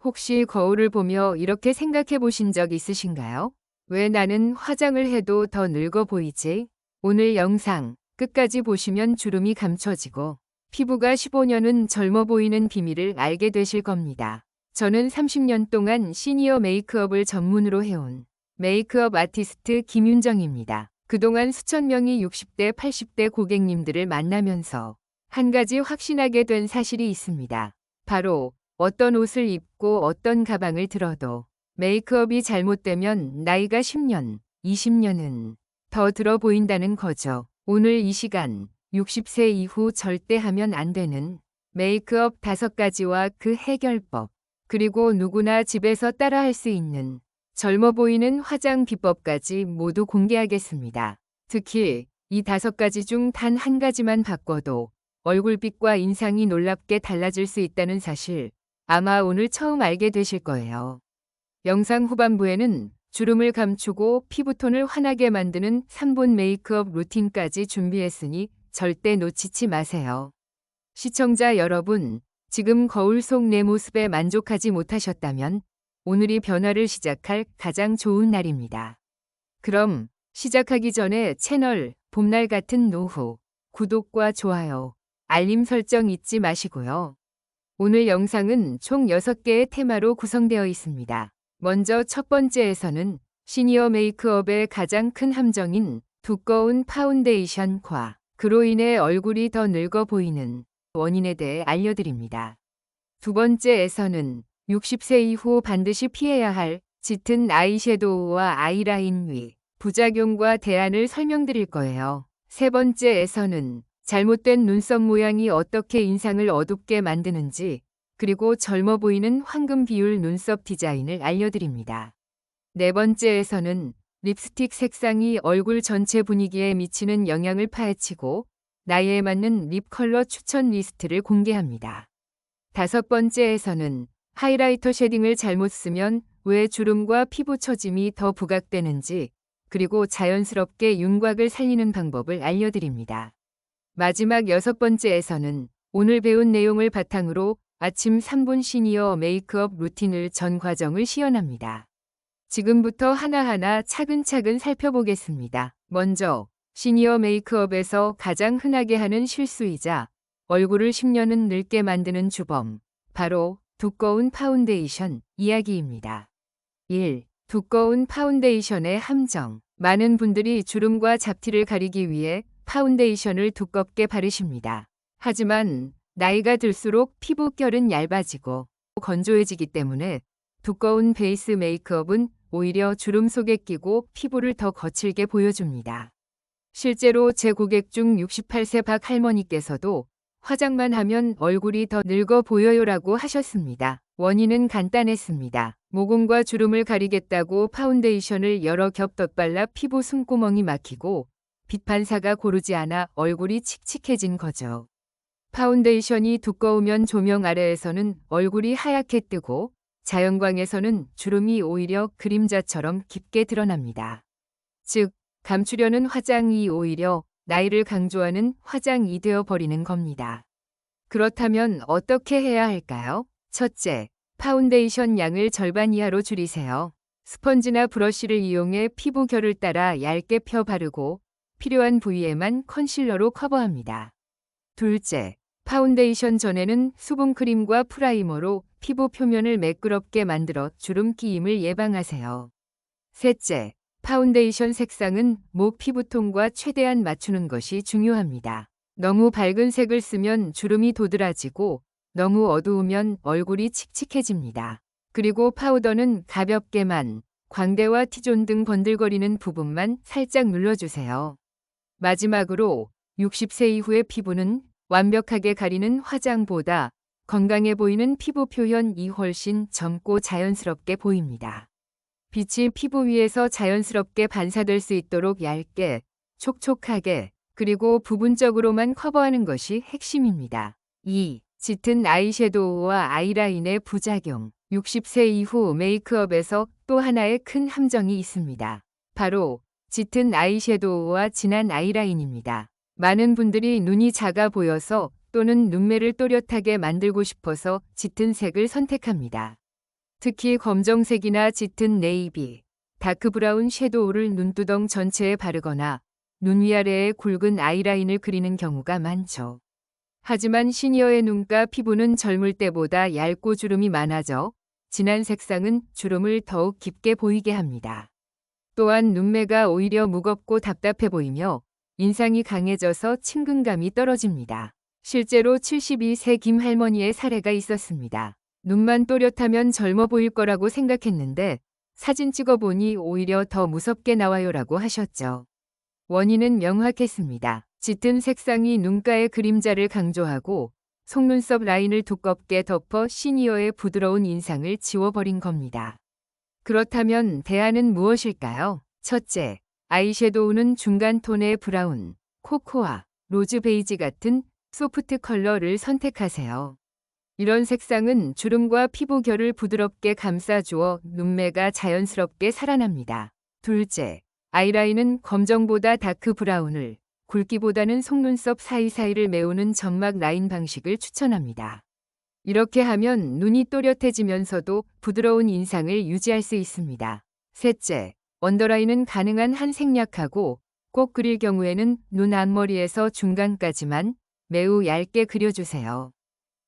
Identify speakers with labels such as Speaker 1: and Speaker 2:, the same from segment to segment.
Speaker 1: 혹시 거울을 보며 이렇게 생각해 보신 적 있으신가요? 왜 나는 화장을 해도 더 늙어 보이지? 오늘 영상 끝까지 보시면 주름이 감춰지고 피부가 15년은 젊어 보이는 비밀을 알게 되실 겁니다. 저는 30년 동안 시니어 메이크업을 전문으로 해온 메이크업 아티스트 김윤정입니다. 그동안 수천 명의 60대, 80대 고객님들을 만나면서 한 가지 확신하게 된 사실이 있습니다. 바로 어떤 옷을 입고 어떤 가방을 들어도 메이크업이 잘못되면 나이가 10년, 20년은 더 들어 보인다는 거죠. 오늘 이 시간 60세 이후 절대 하면 안 되는 메이크업 5가지와 그 해결법, 그리고 누구나 집에서 따라할 수 있는 젊어 보이는 화장 비법까지 모두 공개하겠습니다. 특히 이 5가지 중 단 한 가지만 바꿔도 얼굴빛과 인상이 놀랍게 달라질 수 있다는 사실, 아마 오늘 처음 알게 되실 거예요. 영상 후반부에는 주름을 감추고 피부톤을 환하게 만드는 3분 메이크업 루틴까지 준비했으니 절대 놓치지 마세요. 시청자 여러분, 지금 거울 속 내 모습에 만족하지 못하셨다면 오늘이 변화를 시작할 가장 좋은 날입니다. 그럼 시작하기 전에 채널 봄날 같은 노후, 구독과 좋아요, 알림 설정 잊지 마시고요. 오늘 영상은 총 6개의 테마로 구성되어 있습니다. 먼저 첫 번째에서는 시니어 메이크업의 가장 큰 함정인 두꺼운 파운데이션과 그로 인해 얼굴이 더 늙어 보이는 원인에 대해 알려드립니다. 두 번째에서는 60세 이후 반드시 피해야 할 짙은 아이섀도우와 아이라인 위 부작용과 대안을 설명드릴 거예요. 세 번째에서는 잘못된 눈썹 모양이 어떻게 인상을 어둡게 만드는지, 그리고 젊어 보이는 황금 비율 눈썹 디자인을 알려드립니다. 네 번째에서는 립스틱 색상이 얼굴 전체 분위기에 미치는 영향을 파헤치고 나이에 맞는 립 컬러 추천 리스트를 공개합니다. 다섯 번째에서는 하이라이터 쉐딩을 잘못 쓰면 왜 주름과 피부 처짐이 더 부각되는지, 그리고 자연스럽게 윤곽을 살리는 방법을 알려드립니다. 마지막 6번째에서는 오늘 배운 내용을 바탕으로 아침 3분 시니어 메이크업 루틴을 전 과정을 시연합니다. 지금부터 하나하나 차근차근 살펴보겠습니다. 먼저 시니어 메이크업에서 가장 흔하게 하는 실수이자 얼굴을 10년은 늙게 만드는 주범, 바로 두꺼운 파운데이션 이야기입니다. 1. 두꺼운 파운데이션의 함정. 많은 분들이 주름과 잡티를 가리기 위해 파운데이션을 두껍게 바르십니다. 하지만 나이가 들수록 피부결은 얇아지고 건조해지기 때문에 두꺼운 베이스 메이크업은 오히려 주름 속에 끼고 피부를 더 거칠게 보여줍니다. 실제로 제 고객 중 68세 박 할머니께서도 화장만 하면 얼굴이 더 늙어 보여요라고 하셨습니다. 원인은 간단했습니다. 모공과 주름을 가리겠다고 파운데이션을 여러 겹 덧발라 피부 숨구멍이 막히고 빛 반사가 고르지 않아 얼굴이 칙칙해진 거죠. 파운데이션이 두꺼우면 조명 아래에서는 얼굴이 하얗게 뜨고 자연광에서는 주름이 오히려 그림자처럼 깊게 드러납니다. 즉, 감추려는 화장이 오히려 나이를 강조하는 화장이 되어 버리는 겁니다. 그렇다면 어떻게 해야 할까요? 첫째, 파운데이션 양을 절반 이하로 줄이세요. 스펀지나 브러쉬를 이용해 피부 결을 따라 얇게 펴 바르고 필요한 부위에만 컨실러로 커버합니다. 둘째, 파운데이션 전에는 수분크림과 프라이머로 피부 표면을 매끄럽게 만들어 주름 끼임을 예방하세요. 셋째, 파운데이션 색상은 목 피부톤과 최대한 맞추는 것이 중요합니다. 너무 밝은 색을 쓰면 주름이 도드라지고 너무 어두우면 얼굴이 칙칙해집니다. 그리고 파우더는 가볍게만, 광대와 T존 등 번들거리는 부분만 살짝 눌러주세요. 마지막으로 60세 이후의 피부는 완벽하게 가리는 화장보다 건강해 보이는 피부 표현이 훨씬 젊고 자연스럽게 보입니다. 빛이 피부 위에서 자연스럽게 반사될 수 있도록 얇게, 촉촉하게, 그리고 부분적으로만 커버하는 것이 핵심입니다. 2. 짙은 아이섀도우와 아이라인의 부작용. 60세 이후 메이크업에서 또 하나의 큰 함정이 있습니다. 바로 짙은 아이섀도우와 진한 아이라인입니다. 많은 분들이 눈이 작아 보여서 또는 눈매를 또렷하게 만들고 싶어서 짙은 색을 선택합니다. 특히 검정색이나 짙은 네이비, 다크 브라운 섀도우를 눈두덩 전체에 바르거나 눈 위아래에 굵은 아이라인을 그리는 경우가 많죠. 하지만 시니어의 눈가 피부는 젊을 때보다 얇고 주름이 많아져 진한 색상은 주름을 더욱 깊게 보이게 합니다. 또한 눈매가 오히려 무겁고 답답해 보이며 인상이 강해져서 친근감이 떨어집니다. 실제로 72세 김 할머니의 사례가 있었습니다. 눈만 또렷하면 젊어 보일 거라고 생각했는데 사진 찍어보니 오히려 더 무섭게 나와요라고 하셨죠. 원인은 명확했습니다. 짙은 색상이 눈가의 그림자를 강조하고 속눈썹 라인을 두껍게 덮어 시니어의 부드러운 인상을 지워버린 겁니다. 그렇다면 대안은 무엇일까요? 첫째, 아이섀도우는 중간 톤의 브라운, 코코아, 로즈 베이지 같은 소프트 컬러를 선택하세요. 이런 색상은 주름과 피부 결을 부드럽게 감싸주어 눈매가 자연스럽게 살아납니다. 둘째, 아이라인은 검정보다 다크 브라운을, 굵기보다는 속눈썹 사이사이를 메우는 점막 라인 방식을 추천합니다. 이렇게 하면 눈이 또렷해지면서도 부드러운 인상을 유지할 수 있습니다. 셋째, 언더라인은 가능한 한 생략하고 꼭 그릴 경우에는 눈 앞머리에서 중간까지만 매우 얇게 그려주세요.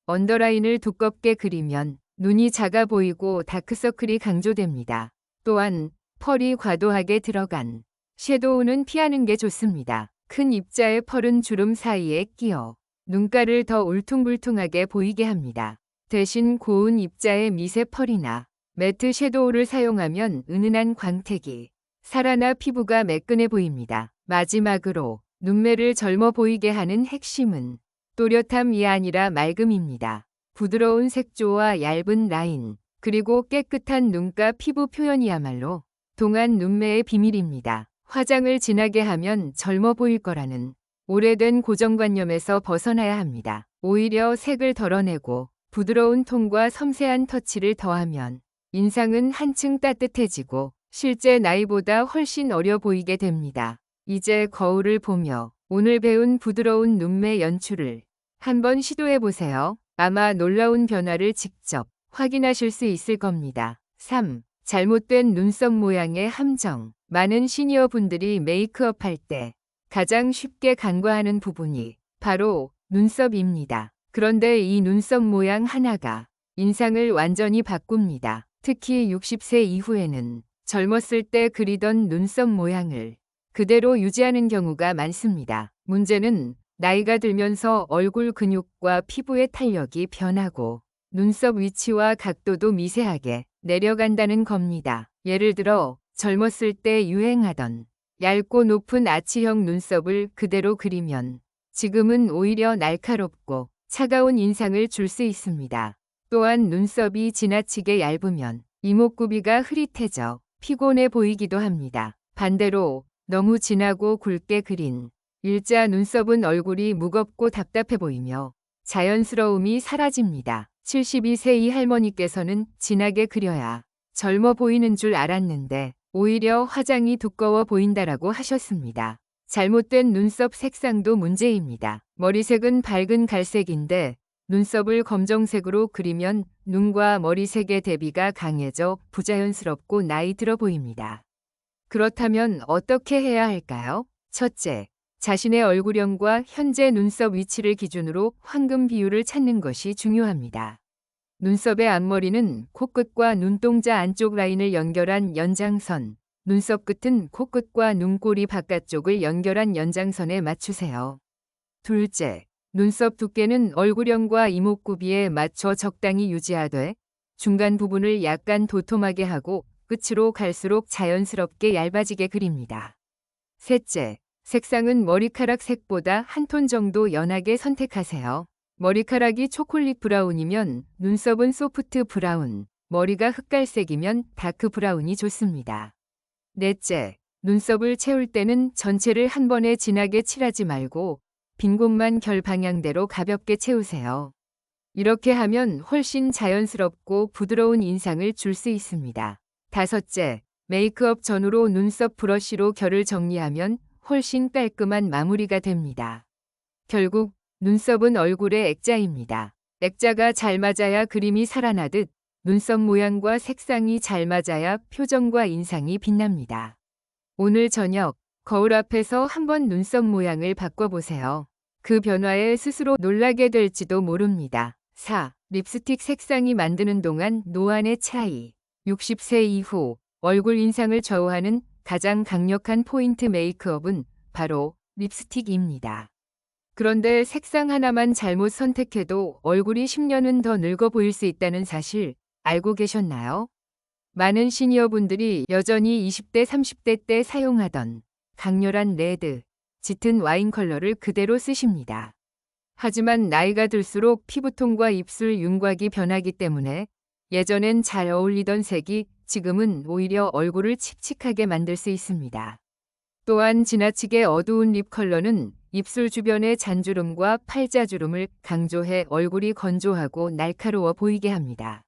Speaker 1: 언더라인을 두껍게 그리면 눈이 작아 보이고 다크서클이 강조됩니다. 또한 펄이 과도하게 들어간 섀도우는 피하는 게 좋습니다. 큰 입자의 펄은 주름 사이에 끼어 눈가를 더 울퉁불퉁하게 보이게 합니다. 대신 고운 입자의 미세 펄이나 매트 섀도우를 사용하면 은은한 광택이 살아나 피부가 매끈해 보입니다. 마지막으로 눈매를 젊어 보이게 하는 핵심은 또렷함이 아니라 맑음입니다. 부드러운 색조와 얇은 라인, 그리고 깨끗한 눈가 피부 표현이야말로 동안 눈매의 비밀입니다. 화장을 진하게 하면 젊어 보일 거라는 오래된 고정관념에서 벗어나야 합니다. 오히려 색을 덜어내고 부드러운 톤과 섬세한 터치를 더하면 인상은 한층 따뜻해지고 실제 나이보다 훨씬 어려 보이게 됩니다. 이제 거울을 보며 오늘 배운 부드러운 눈매 연출을 한번 시도해보세요. 아마 놀라운 변화를 직접 확인하실 수 있을 겁니다. 3. 잘못된 눈썹 모양의 함정. 많은 시니어 분들이 메이크업 할 때 가장 쉽게 간과하는 부분이 바로 눈썹입니다. 그런데 이 눈썹 모양 하나가 인상을 완전히 바꿉니다. 특히 60세 이후에는 젊었을 때 그리던 눈썹 모양을 그대로 유지하는 경우가 많습니다. 문제는 나이가 들면서 얼굴 근육과 피부의 탄력이 변하고 눈썹 위치와 각도도 미세하게 내려간다는 겁니다. 예를 들어 젊었을 때 유행하던 얇고 높은 아치형 눈썹을 그대로 그리면 지금은 오히려 날카롭고 차가운 인상을 줄 수 있습니다. 또한 눈썹이 지나치게 얇으면 이목구비가 흐릿해져 피곤해 보이기도 합니다. 반대로 너무 진하고 굵게 그린 일자 눈썹은 얼굴이 무겁고 답답해 보이며 자연스러움이 사라집니다. 72세 이 할머니께서는 진하게 그려야 젊어 보이는 줄 알았는데 오히려 화장이 두꺼워 보인다라고 하셨습니다. 잘못된 눈썹 색상도 문제입니다. 머리색은 밝은 갈색인데 눈썹을 검정색으로 그리면 눈과 머리색의 대비가 강해져 부자연스럽고 나이 들어 보입니다. 그렇다면 어떻게 해야 할까요? 첫째, 자신의 얼굴형과 현재 눈썹 위치를 기준으로 황금 비율을 찾는 것이 중요합니다. 눈썹의 앞머리는 코끝과 눈동자 안쪽 라인을 연결한 연장선, 눈썹 끝은 코끝과 눈꼬리 바깥쪽을 연결한 연장선에 맞추세요. 둘째, 눈썹 두께는 얼굴형과 이목구비에 맞춰 적당히 유지하되 중간 부분을 약간 도톰하게 하고 끝으로 갈수록 자연스럽게 얇아지게 그립니다. 셋째, 색상은 머리카락 색보다 한 톤 정도 연하게 선택하세요. 머리카락이 초콜릿 브라운이면 눈썹은 소프트 브라운, 머리가 흑갈색이면 다크 브라운이 좋습니다. 넷째, 눈썹을 채울 때는 전체를 한 번에 진하게 칠하지 말고 빈 곳만 결 방향대로 가볍게 채우세요. 이렇게 하면 훨씬 자연스럽고 부드러운 인상을 줄 수 있습니다. 다섯째, 메이크업 전후로 눈썹 브러쉬로 결을 정리하면 훨씬 깔끔한 마무리가 됩니다. 결국 눈썹은 얼굴의 액자입니다. 액자가 잘 맞아야 그림이 살아나듯 눈썹 모양과 색상이 잘 맞아야 표정과 인상이 빛납니다. 오늘 저녁 거울 앞에서 한번 눈썹 모양을 바꿔보세요. 그 변화에 스스로 놀라게 될지도 모릅니다. 4. 립스틱 색상이 만드는 동안 노안의 차이. 60세 이후 얼굴 인상을 좌우하는 가장 강력한 포인트 메이크업은 바로 립스틱입니다. 그런데 색상 하나만 잘못 선택해도 얼굴이 10년은 더 늙어 보일 수 있다는 사실 알고 계셨나요? 많은 시니어분들이 여전히 20대, 30대 때 사용하던 강렬한 레드, 짙은 와인 컬러를 그대로 쓰십니다. 하지만 나이가 들수록 피부톤과 입술 윤곽이 변하기 때문에 예전엔 잘 어울리던 색이 지금은 오히려 얼굴을 칙칙하게 만들 수 있습니다. 또한 지나치게 어두운 립 컬러는 입술 주변의 잔주름과 팔자주름을 강조해 얼굴이 건조하고 날카로워 보이게 합니다.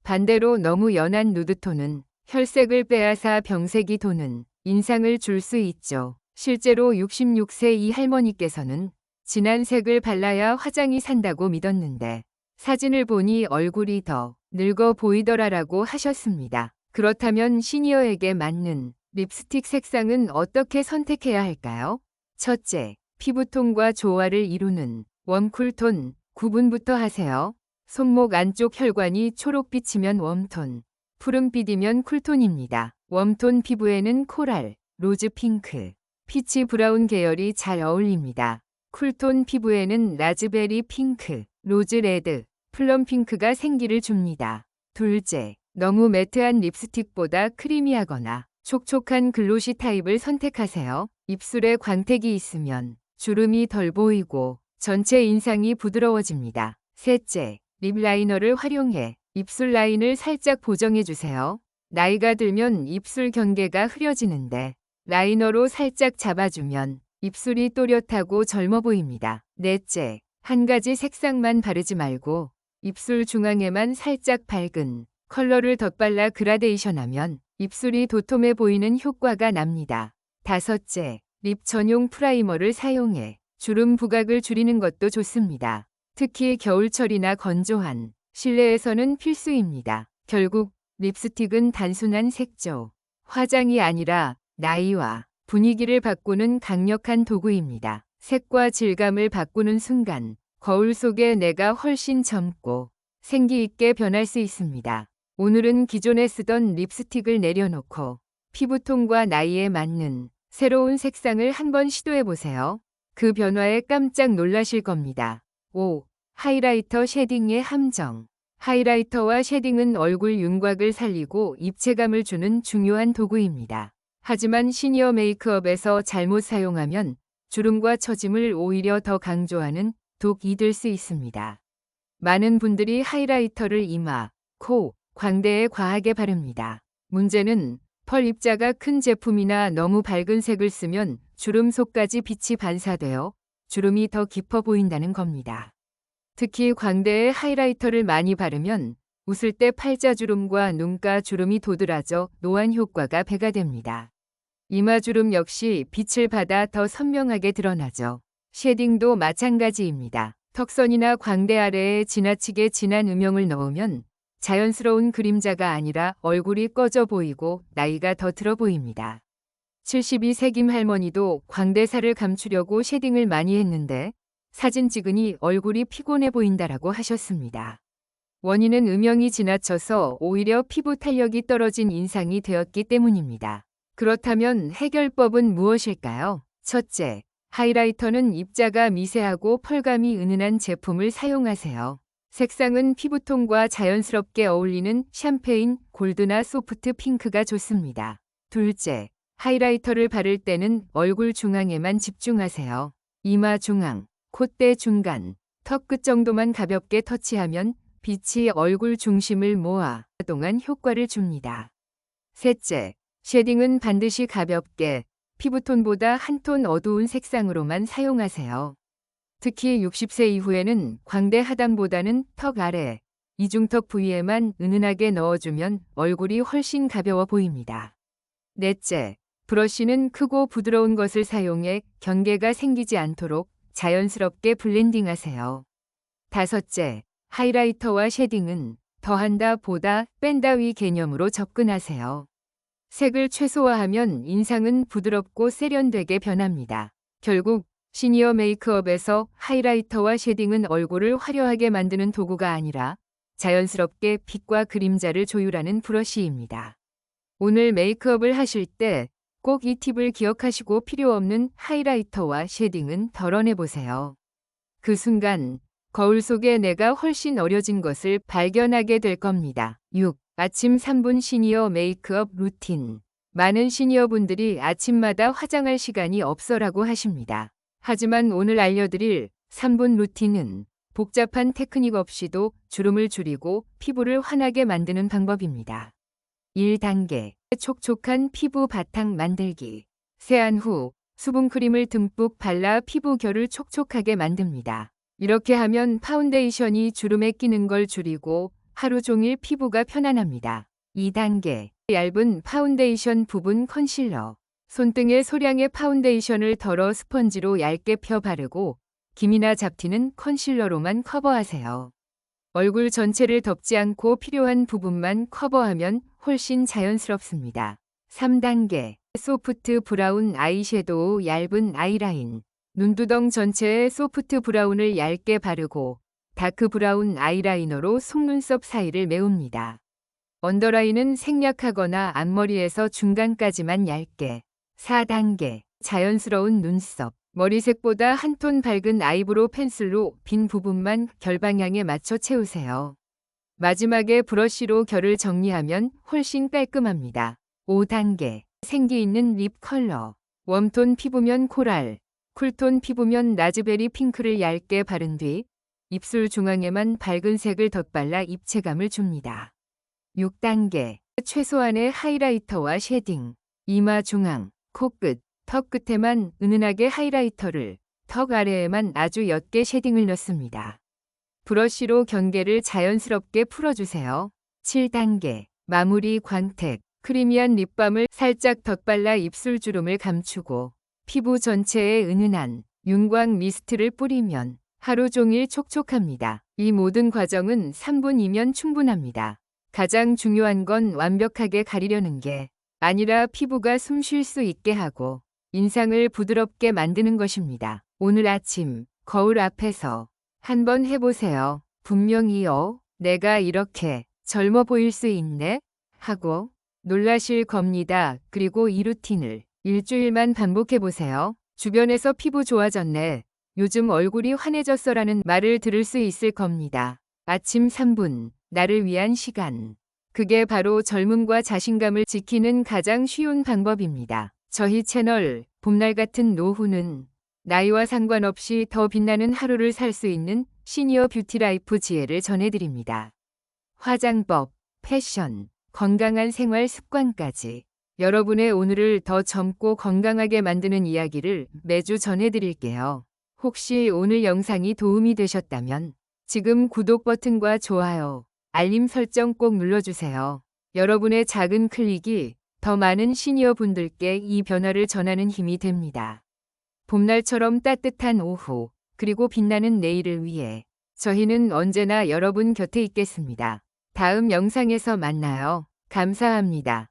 Speaker 1: 반대로 너무 연한 누드톤은 혈색을 빼앗아 병색이 도는 인상을 줄 수 있죠. 실제로 66세 이 할머니께서는 진한 색을 발라야 화장이 산다고 믿었는데 사진을 보니 얼굴이 더 늙어 보이더라라고 하셨습니다. 그렇다면 시니어에게 맞는 립스틱 색상은 어떻게 선택해야 할까요? 첫째, 피부톤과 조화를 이루는 웜쿨톤 구분부터 하세요. 손목 안쪽 혈관이 초록빛이면 웜톤, 푸른빛이면 쿨톤입니다. 웜톤 피부에는 코랄, 로즈 핑크, 피치 브라운 계열이 잘 어울립니다. 쿨톤 피부에는 라즈베리 핑크, 로즈 레드, 플럼 핑크가 생기를 줍니다. 둘째, 너무 매트한 립스틱보다 크리미하거나 촉촉한 글로시 타입을 선택하세요. 입술에 광택이 있으면 주름이 덜 보이고 전체 인상이 부드러워집니다. 셋째, 립 라이너를 활용해 입술 라인을 살짝 보정해주세요. 나이가 들면 입술 경계가 흐려지는데 라이너로 살짝 잡아주면 입술이 또렷하고 젊어 보입니다. 넷째, 한 가지 색상만 바르지 말고 입술 중앙에만 살짝 밝은 컬러를 덧발라 그라데이션하면 입술이 도톰해 보이는 효과가 납니다. 다섯째, 립 전용 프라이머를 사용해 주름 부각을 줄이는 것도 좋습니다. 특히 겨울철이나 건조한 실내에서는 필수입니다. 결국 립스틱은 단순한 색조, 화장이 아니라 나이와 분위기를 바꾸는 강력한 도구입니다. 색과 질감을 바꾸는 순간 거울 속의 내가 훨씬 젊고 생기 있게 변할 수 있습니다. 오늘은 기존에 쓰던 립스틱을 내려놓고 피부톤과 나이에 맞는 새로운 색상을 한번 시도해보세요. 그 변화에 깜짝 놀라실 겁니다. 5. 하이라이터 쉐딩의 함정. 하이라이터와 쉐딩은 얼굴 윤곽을 살리고 입체감을 주는 중요한 도구입니다. 하지만 시니어 메이크업에서 잘못 사용하면 주름과 처짐을 오히려 더 강조하는 독이 될 수 있습니다. 많은 분들이 하이라이터를 이마, 코, 광대에 과하게 바릅니다. 문제는 펄 입자가 큰 제품이나 너무 밝은 색을 쓰면 주름 속까지 빛이 반사되어 주름이 더 깊어 보인다는 겁니다. 특히 광대에 하이라이터를 많이 바르면 웃을 때 팔자주름과 눈가 주름이 도드라져 노안 효과가 배가 됩니다. 이마주름 역시 빛을 받아 더 선명하게 드러나죠. 쉐딩도 마찬가지입니다. 턱선이나 광대 아래에 지나치게 진한 음영을 넣으면 자연스러운 그림자가 아니라 얼굴이 꺼져 보이고 나이가 더 들어 보입니다. 72세 김 할머니도 광대살을 감추려고 쉐딩을 많이 했는데 사진 찍으니 얼굴이 피곤해 보인다라고 하셨습니다. 원인은 음영이 지나쳐서 오히려 피부 탄력이 떨어진 인상이 되었기 때문입니다. 그렇다면 해결법은 무엇일까요? 첫째, 하이라이터는 입자가 미세하고 펄감이 은은한 제품을 사용하세요. 색상은 피부톤과 자연스럽게 어울리는 샴페인, 골드나 소프트 핑크가 좋습니다. 둘째, 하이라이터를 바를 때는 얼굴 중앙에만 집중하세요. 이마 중앙, 콧대 중간, 턱 끝 정도만 가볍게 터치하면 빛이 얼굴 중심을 모아 동안 효과를 줍니다. 셋째, 쉐딩은 반드시 가볍게 피부톤보다 한 톤 어두운 색상으로만 사용하세요. 특히 60세 이후에는 광대 하단보다는 턱 아래, 이중턱 부위에만 은은하게 넣어주면 얼굴이 훨씬 가벼워 보입니다. 넷째, 브러쉬는 크고 부드러운 것을 사용해 경계가 생기지 않도록 자연스럽게 블렌딩하세요. 다섯째, 하이라이터와 쉐딩은 더한다 보다 뺀다 위 개념으로 접근하세요. 색을 최소화하면 인상은 부드럽고 세련되게 변합니다. 결국 시니어 메이크업에서 하이라이터와 쉐딩은 얼굴을 화려하게 만드는 도구가 아니라 자연스럽게 빛과 그림자를 조율하는 브러쉬입니다. 오늘 메이크업을 하실 때 꼭 이 팁을 기억하시고 필요 없는 하이라이터와 쉐딩은 덜어내보세요. 그 순간 거울 속에 내가 훨씬 어려진 것을 발견하게 될 겁니다. 6. 아침 3분 시니어 메이크업 루틴. 많은 시니어분들이 아침마다 화장할 시간이 없어라고 하십니다. 하지만 오늘 알려드릴 3분 루틴은 복잡한 테크닉 없이도 주름을 줄이고 피부를 환하게 만드는 방법입니다. 1단계. 촉촉한 피부 바탕 만들기. 세안 후 수분크림을 듬뿍 발라 피부 결을 촉촉하게 만듭니다. 이렇게 하면 파운데이션이 주름에 끼는 걸 줄이고 하루 종일 피부가 편안합니다. 2단계. 얇은 파운데이션 부분 컨실러. 손등에 소량의 파운데이션을 덜어 스펀지로 얇게 펴 바르고 김이나 잡티는 컨실러로만 커버하세요. 얼굴 전체를 덮지 않고 필요한 부분만 커버하면 훨씬 자연스럽습니다. 3단계. 소프트 브라운 아이섀도우 얇은 아이라인. 눈두덩 전체에 소프트 브라운을 얇게 바르고 다크 브라운 아이라이너로 속눈썹 사이를 메웁니다. 언더라인은 생략하거나 앞머리에서 중간까지만 얇게. 4단계. 자연스러운 눈썹. 머리색보다 한 톤 밝은 아이브로우 펜슬로 빈 부분만 결 방향에 맞춰 채우세요. 마지막에 브러쉬로 결을 정리하면 훨씬 깔끔합니다. 5단계. 생기 있는 립 컬러. 웜톤 피부면 코랄, 쿨톤 피부면 라즈베리 핑크를 얇게 바른 뒤 입술 중앙에만 밝은 색을 덧발라 입체감을 줍니다. 6단계. 최소한의 하이라이터와 쉐딩. 이마 중앙, 코끝, 턱 끝에만 은은하게 하이라이터를, 턱 아래에만 아주 옅게 쉐딩을 넣습니다. 브러쉬로 경계를 자연스럽게 풀어주세요. 7단계. 마무리 광택. 크리미한 립밤을 살짝 덧발라 입술 주름을 감추고 피부 전체에 은은한 윤광 미스트를 뿌리면 하루 종일 촉촉합니다. 이 모든 과정은 3분이면 충분합니다. 가장 중요한 건 완벽하게 가리려는 게 아니라 피부가 숨 쉴 수 있게 하고 인상을 부드럽게 만드는 것입니다. 오늘 아침 거울 앞에서 한번 해보세요. 분명히요. 내가 이렇게 젊어 보일 수 있네? 하고 놀라실 겁니다. 그리고 이 루틴을 일주일만 반복해보세요. 주변에서 피부 좋아졌네. 요즘 얼굴이 환해졌어 라는 말을 들을 수 있을 겁니다. 아침 3분, 나를 위한 시간. 그게 바로 젊음과 자신감을 지키는 가장 쉬운 방법입니다. 저희 채널 봄날 같은 노후는 나이와 상관없이 더 빛나는 하루를 살 수 있는 시니어 뷰티 라이프 지혜를 전해드립니다. 화장법, 패션, 건강한 생활 습관까지 여러분의 오늘을 더 젊고 건강하게 만드는 이야기를 매주 전해드릴게요. 혹시 오늘 영상이 도움이 되셨다면 지금 구독 버튼과 좋아요, 알림 설정 꼭 눌러주세요. 여러분의 작은 클릭이 더 많은 시니어 분들께 이 변화를 전하는 힘이 됩니다. 봄날처럼 따뜻한 오후, 그리고 빛나는 내일을 위해 저희는 언제나 여러분 곁에 있겠습니다. 다음 영상에서 만나요. 감사합니다.